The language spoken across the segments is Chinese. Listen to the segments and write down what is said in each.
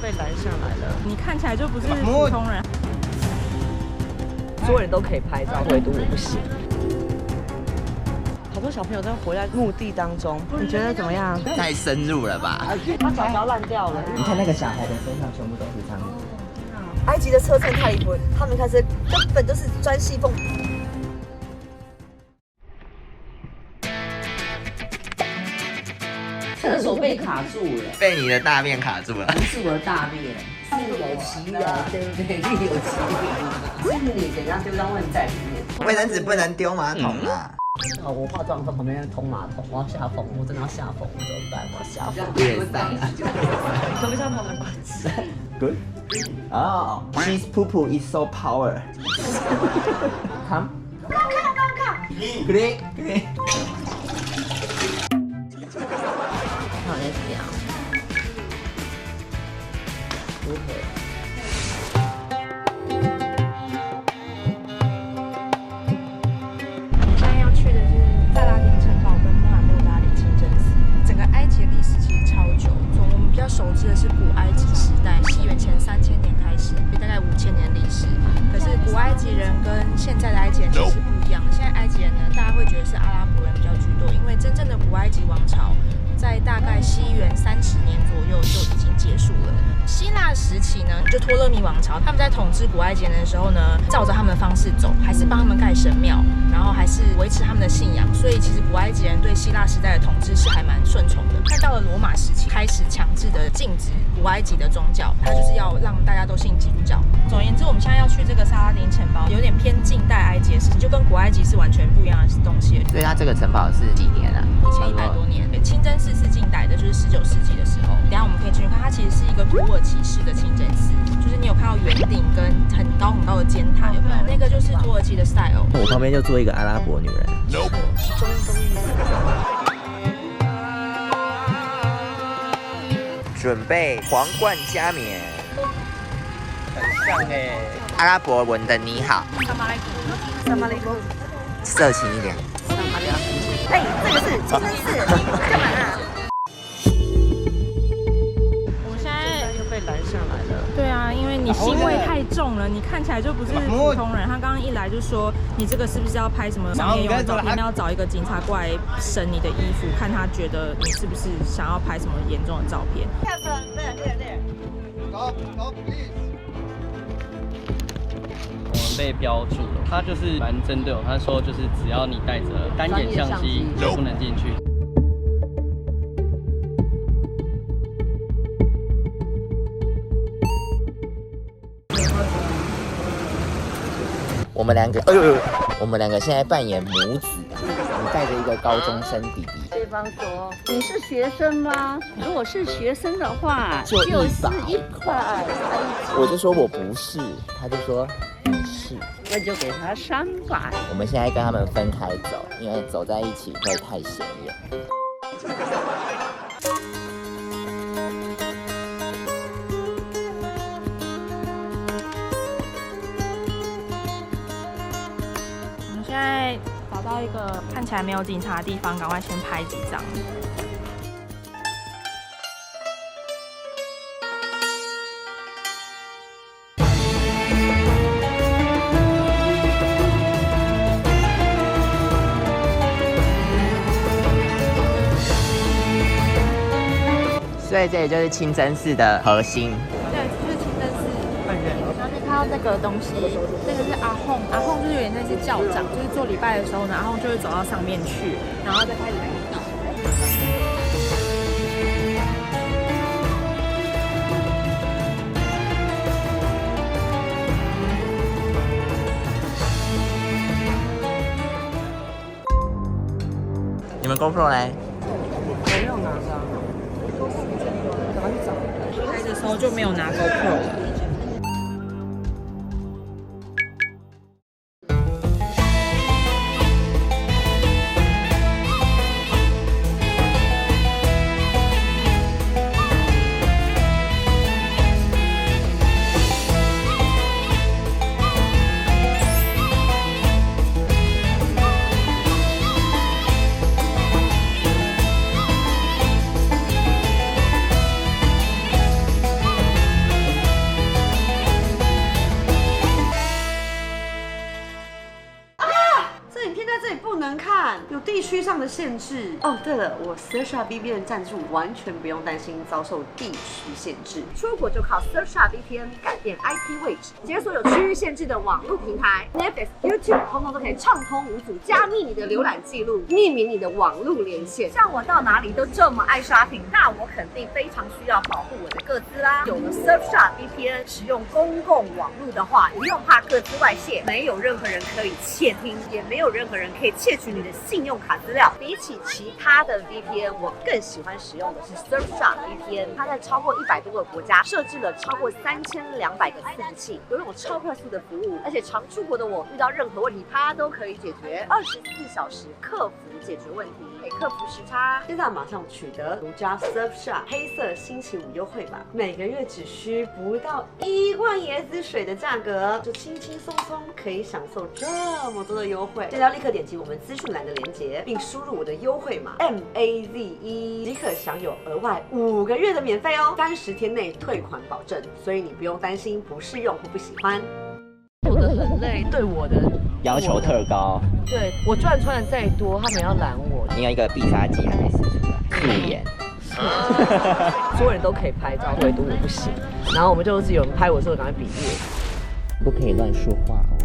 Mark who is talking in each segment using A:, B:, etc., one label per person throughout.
A: 被拦下来了。
B: 你看起来就不是普通人。
A: 所有人都可以拍照，唯独我不行。好多小朋友都活在墓地当中，你觉得怎么样？
C: 太深入了吧？
A: 他脚要烂掉了。
C: 你看那个小孩的身上全部都是苍蝇。
A: 埃及的车真的太离谱，他们开车根本就是钻细缝。
D: 厕所被卡住了，
C: 被你的大便卡住了。
D: 不是我的大便，是有其人，对不对？另有其人，是你给人家丢张问在里面。
C: 卫生纸不能丢马桶啊！
D: 哦，我化妆房旁边通马桶，我要下风，我真的要下风，我怎么办？我要下风。
C: 越散啊！
A: 可不可以叫他们关机
C: Good. Oh, cheese poo poo is so power. Come. Great, great.
D: 好在这样，如何？
B: 现在要去的是萨拉丁城堡跟穆罕默达里清真寺。整个埃及的历史其实超久，从我们比较熟知的是古埃及时代，西元前3000年开始，大概5000年历史。可是古埃及人跟现在的埃及人其实是不一样的。现在埃及人呢，大家会觉得是阿拉伯人比较居多，因为真正的古埃及王朝在大概西元30年左右就已经结束了。希腊时期呢，就托勒密王朝，他们在统治古埃及人的时候呢，照着他们的方式走，还是帮他们盖神庙，然后还是维持他们的信仰。所以其实古埃及人对希腊时代的统治是还蛮顺从的。但到了罗马时期，开始强制的禁止古埃及的宗教，它就是要让大家都信基督教。总而言之，我们现在要去这个萨拉丁城堡，有点偏近代埃及的事情，就跟古埃及是完全不一样的东西。
C: 所以它这个城堡是几年啊
B: ？1100多年。清真寺是近代的，就是19世纪的时候。等一下我们可以进去看，它其实是一个土耳其式的清真寺，就是你有看到圆顶跟很高很高的尖塔，有没有？那个就是土耳其的 style。
C: 我旁边就坐一个阿拉伯女人。准备皇冠加冕，很像哎，阿拉伯文的你好。
A: 萨马雷公，
C: 色情一点。
A: 嘿，这个是清真寺，干嘛啊？
B: 我们现在
A: 又被拦下来了。
B: 对啊，因为你腥味太重了，你看起来就不是普通人。他刚刚一来就说你这个是不是要拍什么商业用的照片？要找一个警察过来审你的衣服，看他觉得你是不是想要拍什么严重的照片。
E: 我们被标注了，他就是蛮针对我，他说就是只要你带着单眼相机就不能进去。
C: 我们两个，我们两个现在扮演母子，你带着一个高中生弟弟。
D: 对方说你是学生吗？如果是学生的话，
C: 就
D: 就是1块。
C: 我就说我不是，他就说你是，
D: 那就给他300。
C: 我们现在跟他们分开走，因为走在一起会太显眼。
B: 现在找到一个看起来没有警察的地方，赶快先拍几张。
C: 所以这里就是清真寺的核心。
B: 对，就是清真寺本人。然后就看到这个东西，这个是阿訇，阿訇就是有点类似教长，就是做礼拜的时候呢，阿訇就会走到上面去，然后再开始祷告。
C: 你们 GoPro 嘞？
A: 我没有拿上，都时间了，赶快去找。
B: 拍的时候就没有拿 GoPro 了。
D: 区上的限制。哦，对了，我 Surfshark VPN 赞助完全不用担心遭受地区限制，出国就靠 Surfshark VPN 改变 IP 位置，解锁有区域限制的网络平台 ，Netflix、YouTube 通通都可以畅通无阻，加密你的浏览记录，匿名你的网络连线。像我到哪里都这么爱刷屏，那我肯定非常需要保护我的个资啦。有了 Surfshark VPN， 使用公共网络的话，不用怕个资外泄，没有任何人可以窃听，也没有任何人可以窃取你的信用卡资料。比起其他的 VPN， 我更喜欢使用的是 Surfshark VPN， 它在超过100多个国家设置了超过3200个伺服器，拥有超快速的服务，而且常出国的我遇到任何问题，它都可以解决，24小时客服解决问题，可以克服时差。现在马上取得独家 Surfshark 黑色星期五优惠吧，每个月只需不到1罐椰子水的价格，就轻轻松松可以享受这么多的优惠。现在立刻点击我们资讯栏的链接，并输入我的优惠码 MAZE， 即可享有额外5个月的免费哦，30天内退款保证，所以你不用担心不适用或不喜欢。做的很累，对我的
C: 要求特高。
D: 对我就算穿的再多，他们要拦我。
C: 你有一个必杀技还没使出来，素颜。
D: 所有人都可以拍照，唯独我不行。然后我们就是有人拍我的时候赶快比耶。
C: 不可以乱说话哦。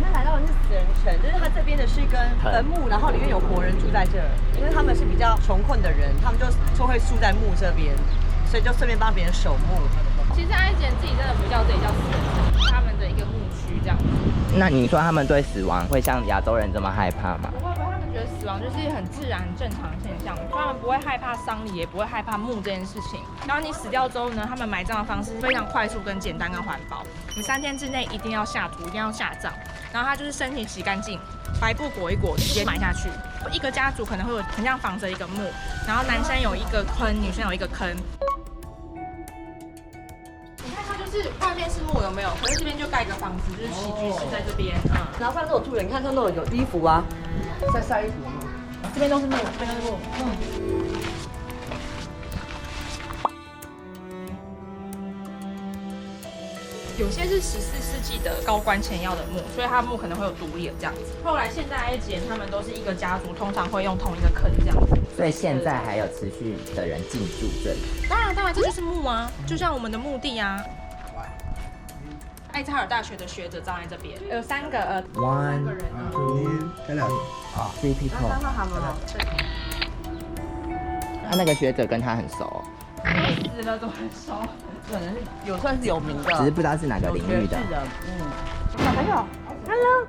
D: 那来到的是死人城，就是它这边的是一根坟墓，然后里面有活人住在这儿，因为他们是比较穷困的人，他们就会住在墓这边，所以就顺便帮别人守墓。
F: 其实埃及人自己真的不叫这里叫死人城，是他们的一个墓区这样子。
C: 那你说他们对死亡会像亚洲人这么害怕吗？
F: 不会，他们觉得死亡就是很自然、很正常的现象，他们不会害怕丧礼，也不会害怕墓这件事情。然后你死掉之后呢，他们埋葬的方式非常快速、跟简单、跟环保。你3天之内一定要下土，一定要下葬，然后他就是身体洗干净，白布裹一裹，直接埋下去。一个家族可能会有很像仿着一个墓，然后男生有一个坑，女生有一个坑。就是外面是墓有没有？可是这边就盖个房子，就是起居室在这边。
D: 然后上次我住人，你看上面有衣服啊，在晒衣服。
F: 这边都是墓，这边都是墓。有些是14世纪的高官前要的墓，所以它墓可能会有独立的这样子。后来现在埃及人他们都是一个家族，通常会用同一个坑这样子。
C: 所以现在还有持续的人进驻这里。
F: 当然，这就是墓啊，就像我们的墓地啊。艾扎尔大学的学者站在这边，有3个3个人
C: 3 people。他那个学者跟他很熟，
F: 死了都很熟，
D: 可能是有算是有名的，
C: 只是不知道是哪个领域的。
D: 小朋友 ，Hello，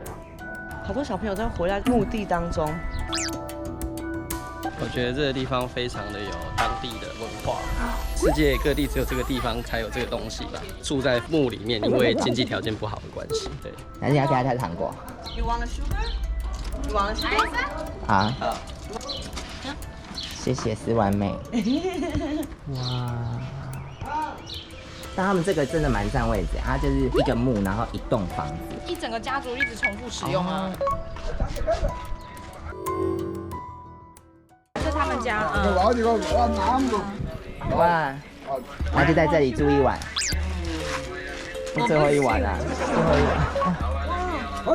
D: 好多小朋友在活在墓地当中。
E: 我觉得这个地方非常的有当地的文化，世界各地只有这个地方才有这个东西吧。住在墓里面，因为经济条件不好的关系，对。
C: 那你要给他带糖果。
D: You want a sugar? You want a sugar?
C: 好。谢谢思完美。哇！但他们这个真的蛮占位置，它就是一个墓，然后一栋房子，
F: 一整个家族一直重复使用啊。这是他们家，
C: 哇，那就在这里住1晚，最后1晚啊，最后1晚。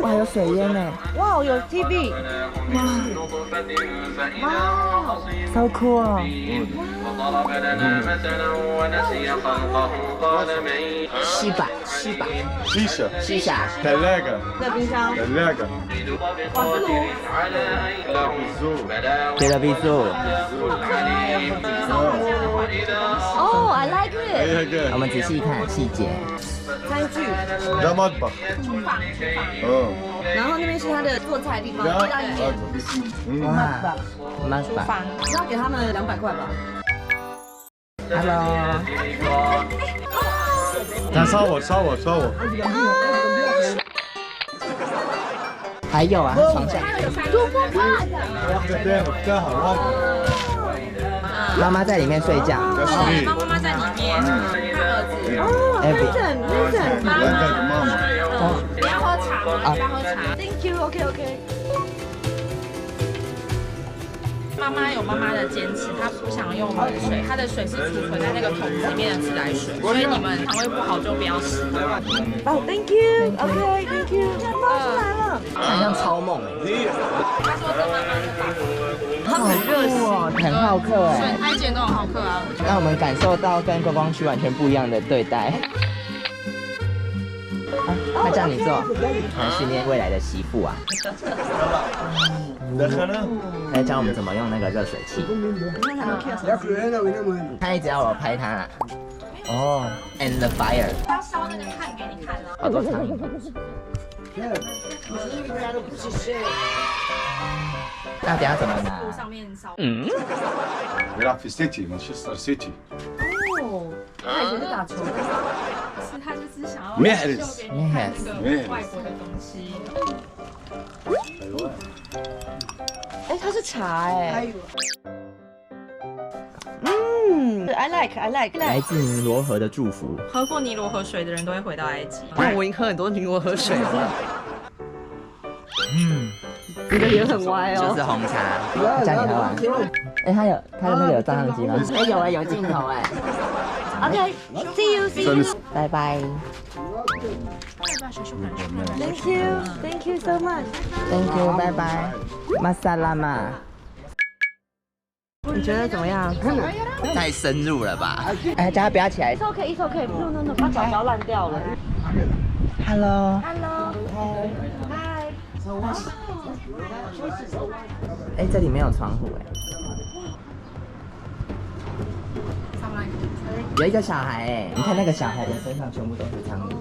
C: 哇，有水烟呢！
D: 哇，有 TV！ 哇，so cool！
C: 西夏，
G: ثلاجة
D: 这冰箱，
G: ثلاجة
D: 瓦斯炉，
C: 觉得必住。
D: 哦 ，I like it。
G: هي كده
C: 我们仔细看细节。
D: 餐具，
G: ده مطبخ
D: 然后那边是他的做菜的地方，意大利面。
C: 哇，妈
F: 厨房。
D: 你要给他们200块吧。
C: Hello。ده
G: صور
C: 还有啊，床下。
G: واحدة تاني افتحها واحدة
C: 妈妈在里面睡觉。
F: 妈妈在里面，他儿子。
D: Vincent，
F: 妈妈。
G: ماما
F: 你要喝茶吗？要喝茶。
D: Thank you，OK。
F: 妈妈妈有妈妈的坚持，她不想用冷水，她的水是储存在那个桶子里面的自来水，所以你们肠胃不好就不要吃。
D: 哦，Thank you，OK，Thank you，冒出来了，
C: 好像超梦哎，
F: 她说这妈妈的爸爸。
D: 他们很热心，
C: 很好客哎。
F: 对，埃及人都很好客啊。
C: 让我们感受到跟观光区完全不一样的对待。他叫你做，来训练未来的媳妇啊。他教我们怎么用那个热水器。他一直要我拍他。哦 ，and the fire。
F: 他烧那个炭给你看啊。
C: 好多苍蝇。那等下怎么拿？
F: 上面烧。
G: بيلعب في سيتي مانشستر سيتي
D: 哦，他以前是打球的，
F: 是他就是想要
G: مهرس
F: 秀给你看这个外国的东西。
D: 哎，它是茶哎。I like。
C: 来自尼罗河的祝福。
F: 喝过尼罗河水的人都会回到埃及。
D: 我已经喝很多尼罗河水了。你的脸很歪哦。
C: 就是红茶，叫你喝完。哎，他的那个有照相机吗？哎，有哎，有镜头哎。
D: OK，see you，
C: 拜拜。
D: Thank you so much。
C: Thank you， 拜拜。马萨拉玛。
D: 你觉得怎么样？
C: 太深入了吧？哎，叫他不要起来。
D: It's okay，no，把脚脚烂掉了。
C: Hello。哎，这里没有窗户哎。有一个小孩哎，你看那个小孩的身上全部都是苍蝇。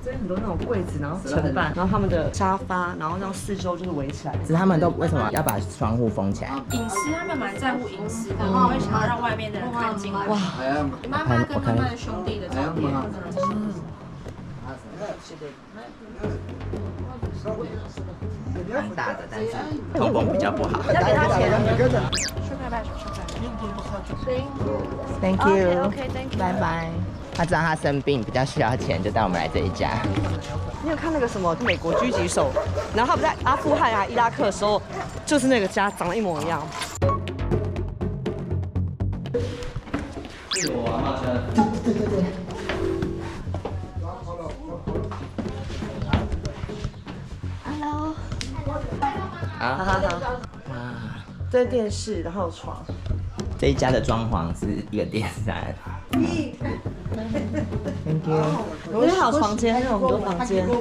D: 这边很多那种柜子，然后承办，然后他们的沙发，然后让四周就是围起来。
C: 只是他们都为什么要把窗户封起来？
F: 隐私，他们蛮在乎隐私的，他们会想要让外面的人看进来。哇，你妈妈跟妈妈的兄弟的照片。
C: 蛮大的，但是通风比较不好。
D: 要给他钱。
C: Thank you。拜拜。他知道他生病比较需要钱，就带我们来这一家。
D: 你有看那个什么美国狙击手，然后他们在阿富汗啊、伊拉克的时候，就是那个家长得一模一样。
E: 是我阿妈的。
C: 对。Hello。好。哇，
D: 这是电视，然后有床。
C: 这一家的装潢是一个电扇。Thank you。
D: 那边还有床间，还有很多房间。
C: 哇，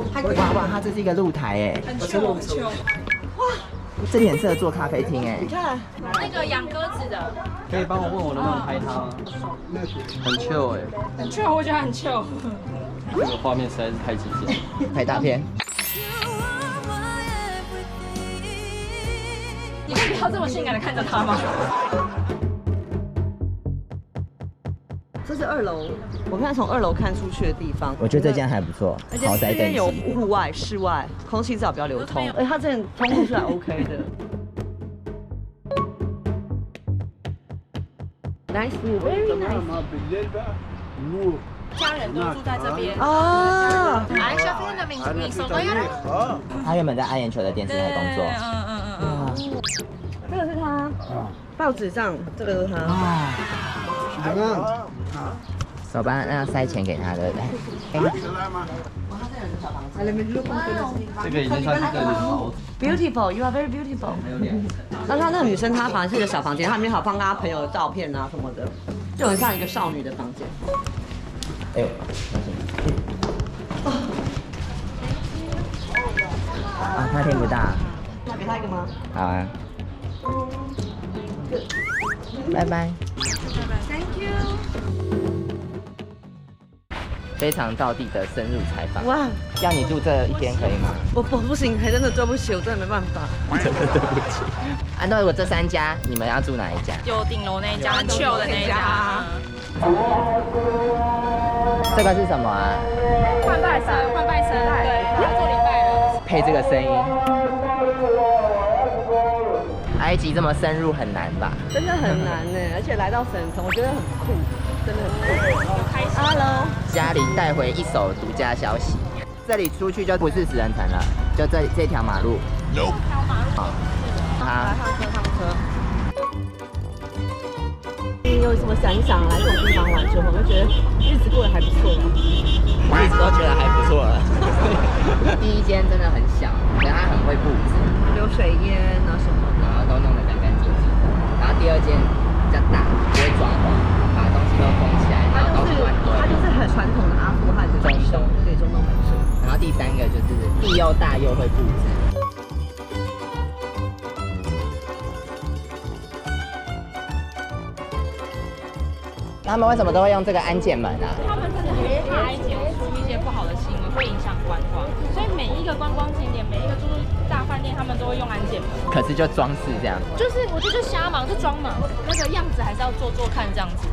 C: 它这是一个露台哎。
F: 很旧。
C: 哇，这里很适合做咖啡厅哎。
D: 你看，
F: 那个养鸽子的，
E: 可以帮我问我能不能拍它吗？很 chill 哎。
F: 很 chill， 我觉得很 chill。
E: 这个画面实在是太极简。
C: 拍大片。
F: 你可以不要这么性感的看着他吗？
D: 这是2楼，我们现在从2楼看出去的地方。
C: 我觉得这间还不错，豪宅等级。
D: 有户外、室外，空气至少比较流通，而且它这通风是还 OK 的。Nice view，very nice。
F: 家人都住在这边。
D: 啊，
F: 来，小飞的名字，手都要。
C: 他原本在爱眼球的电视台工作。
D: 这个是他，报纸上这个是他。
C: 手把那塞钱给他，对不对？
E: 这个已经算是个人豪。
D: Beautiful，you are very beautiful。那他那个女生，她反而是一个小房间，她里面还有放她朋友的照片啊什么的，就很像一个少女的房间。
C: 哎呦，啊，他听不到。
D: 那给他一个吗？
C: 好啊。拜拜。
F: Thank you。
C: 非常道地的深入采访。
D: 哇，
C: 要你住这一天可以吗？
D: 我不行，还真的对不起，我真的没办法。
C: 真的对不起。那如果这3家，你们要住哪一家？
F: 就顶楼那一家，很 chill 的那一家。
C: 这个是什么啊？
F: 换拜神，对，要做礼拜了。
C: 配这个声音。埃及这么深入很难吧？
D: 真的很难呢，而且来到省城，我觉得很酷，真的很酷。Hello，
C: 家里带回一手独家消息，这里出去就不是死人城了，就这条马路。
F: 条马路。
C: 好，哈。
D: 上车。你有什么想一想来这种地方玩之后，就觉得日子过得还不错吗？
C: 一直都觉得还不错了。第一间真的很小，可是它很会布置，
D: 流水烟啊什么的，
C: 然后都弄得干干净净的。然后第二间比较大，不会装潢，把东西都封起来，然后东西乱堆。
D: 它就是很传统的阿富汗的
C: 中东，
D: 对中东美术。
C: 然后第三个就是地又大又会布置。他们为什么都会用这个安检门啊？
F: 他们自己也怕埃及有出一些不好的新闻，会影响观光，所以每一个观光景点、每一个住宿大饭店，他们都会用安检门。
C: 可是就装饰这样，
F: 就是我觉得就瞎忙，就装忙，那个样子还是要做做看这样子。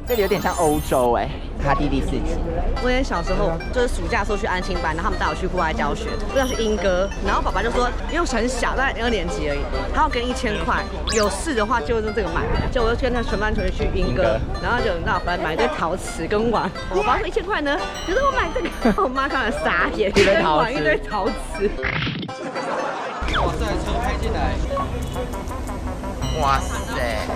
C: 这里有点像欧洲哎，哈蒂第4期。
D: 我也小时候就是暑假的时候去安亲班，然后他们带我去户外教学，要去莺歌，然后爸爸就说因为很小，大概2年级而已，他要给1000块，有事的话就用这个买，就我就跟他全班同学去莺歌，然后就那我回来买一堆陶瓷跟碗，我爸说1000块呢，可是我买这个，我妈看了傻眼，一堆碗一堆陶瓷。
E: 哇塞，车开进来，
C: 哇塞！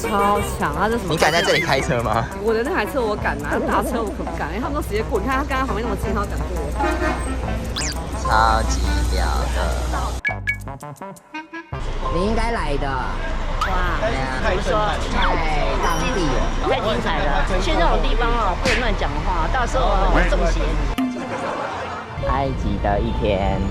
D: 超强，他这什么？
C: 你敢在这里开车吗？
D: 我的那台车我敢拿，大车我可不敢，因为他们都直接过。你看他刚刚旁边那么近，他敢过。
C: 超级屌的！你应该来的。
D: 哇，
C: 怎么说？太当地了，
H: 太精彩了！去那种地方哦，不能乱讲话，到时候我中邪。
C: 埃及的一天。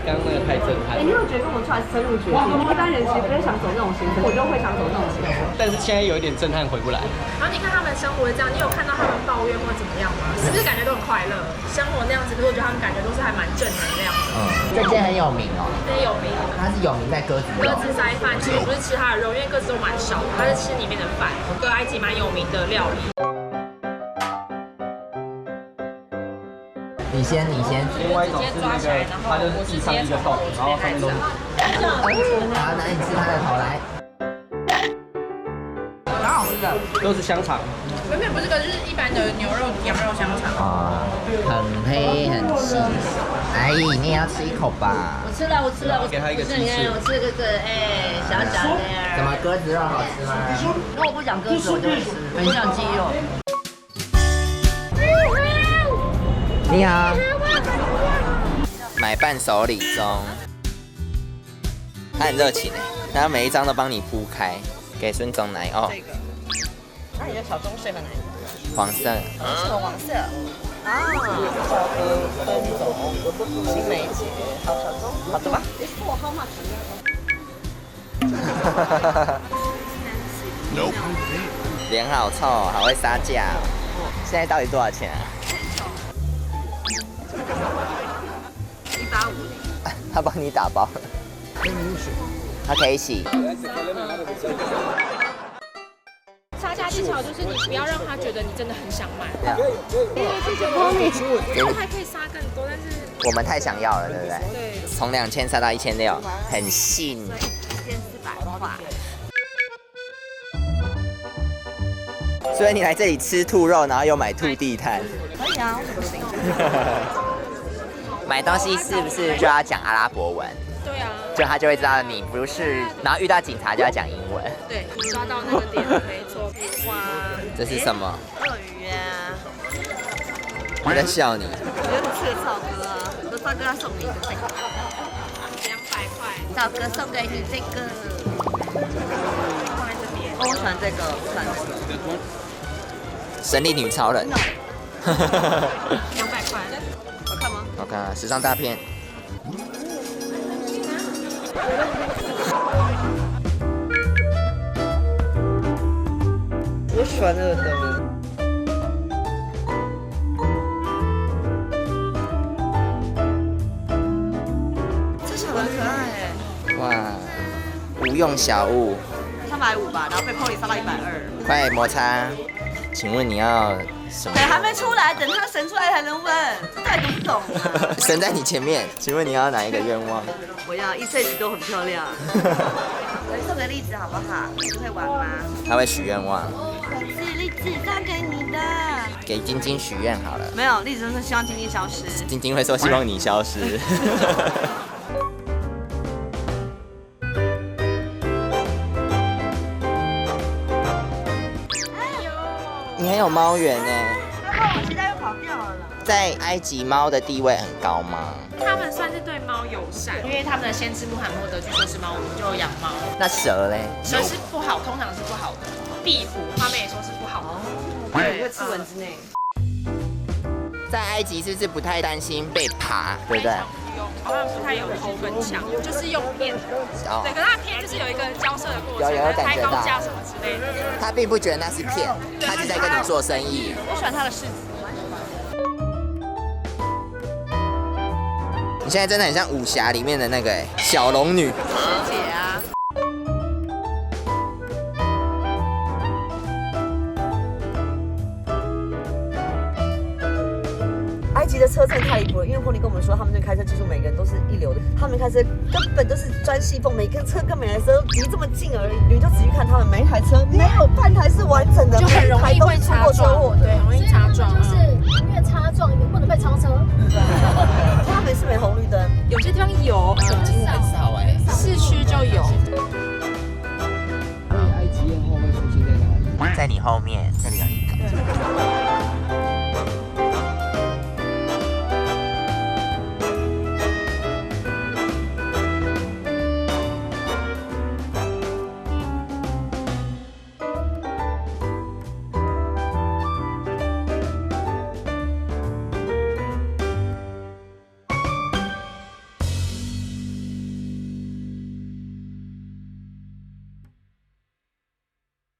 E: 刚刚那个太震撼
D: 你有觉得跟我们出来深入决定？一般人其实不会想走那种行程，我就会想走那种行程。
E: 但是现在有一点震撼，回不来。
F: 然后你看他们生活这样，你有看到他们抱怨或怎么样吗？是不是感觉都很快乐？生活那样子，可是我觉得他们感觉都是还蛮正能量的。
C: 这间很有名哦。
F: 很有名。
C: 它是有名在鸽子肉。
F: 鸽子塞饭其实不是吃它的肉，因为鸽子都蛮少的，它是吃里面的饭。对，埃及蛮有名的料理。
C: 你先。
E: 另外一种是那个，它就是地上一个洞，然后上面都是。
C: 好，那你吃它的头来。蛮好吃的，
E: 都是香肠。
F: 原本不是个，就是一般的牛肉香肠。
C: 啊，很黑很细。哎，你也要吃一口吧？
H: 我吃了，我
E: 给他一个鸡翅。
H: 你看我吃这个，哎，小小的。
C: 怎么鸽子肉好吃吗？
H: 如果不讲鸽子，我就会吃，很像鸡肉。
C: 你好。买伴手礼中，他很热情哎，他每一张都帮你铺开，给孙总来哦。
D: 这个，那你的小钟睡了哪一个？
C: 黄色。
D: 是黄色。啊，小哥分总新梅节，好小钟，好的吧？我 how much？
C: 脸好臭，好会杀价哦。现在到底多少钱啊
D: 1850。
C: 他帮你打包了。它可以洗。
F: 杀价技巧就是你不要让他觉得你真的很想买，
C: 谢谢
F: 还可以杀更多，但是
C: 我们太想要了，对不对？
F: 对。
C: 从2000杀到1600，很信。
D: 1400块。
C: 所以你来这里吃兔肉，然后又买兔地毯。
D: 可以啊，不行。
C: 买东西是不是就要讲阿拉伯文？
F: 对啊。
C: 就他就会知道你不是，然后遇到警察就要讲英文。
F: 对，抓到那个点，没错。哇，
C: 这是什么？
D: 鳄鱼啊！
C: 我在笑你。
D: 我觉得吃的赵哥啊，我赵哥要送你一个这个
F: 200块。
D: 赵哥送给你这个，放在这边。哦，我喜欢这个，我喜欢这个。
C: 神力女超人。
F: 200块。
D: 好看吗？
C: 好看啊，时尚大片。
D: 我喜欢这个。这小的很可爱哎。
C: 哇，无用小物。
D: 350吧，然后被 Polly 杀到120。
C: 快摩擦，请问你要什么
D: 等还没出来，等他神出来才能问，太懂不懂啊？
C: 神在你前面，请问你要哪一个愿望？
D: 我要一岁时都很漂亮。来送个栗子好不好？你会玩吗？
C: 他会许愿望，
D: 栗子送给你的。
C: 给晶晶许愿好了。
D: 没有，栗子真的希望晶晶消失。
C: 晶晶会说希望你消失。你很有猫缘呢。
D: 我现在又跑掉了啦。
C: 在埃及，猫的地位很高吗？
F: 他们算是对猫友善，因为他们的先知穆罕默德据说是猫奴，就有养猫。
C: 那蛇嘞？
F: 蛇是不好，通常是不好的。壁虎他们也说是不好的。
D: 对，会吃蚊子呢。
C: 在埃及是不是不太担心被爬，对不对？
F: 不用，他们不太有偷跟抢，就是用骗的。
C: 哦
F: 对，可是他骗就是有一个交涉的过程，
C: 有感
F: 开
C: 觉到
F: 高价什么之类的。
C: 他并不觉得那是骗，他是在跟你做生意。
F: 我喜欢他的柿子。
C: 你现在真的很像武侠里面的那个小龙女。
D: 师姐啊。埃及的车真的太离谱了，因为婚礼跟我们说，他们这开车技术每个人都是一流的，他们开车根本都是专细缝，每个车跟每台车离这么近而已，你就仔细看他们每一台车，没有半台是完整的，
F: 就很容易会擦撞，对，很容易擦撞，
H: 就是宁愿擦撞，也不能被超车。
D: 他们是没红绿灯，
F: 有些地方有，
C: 很少哎，
F: 市区就有。
E: 埃及艳后会出现在哪里？
C: 在你后面，这里有一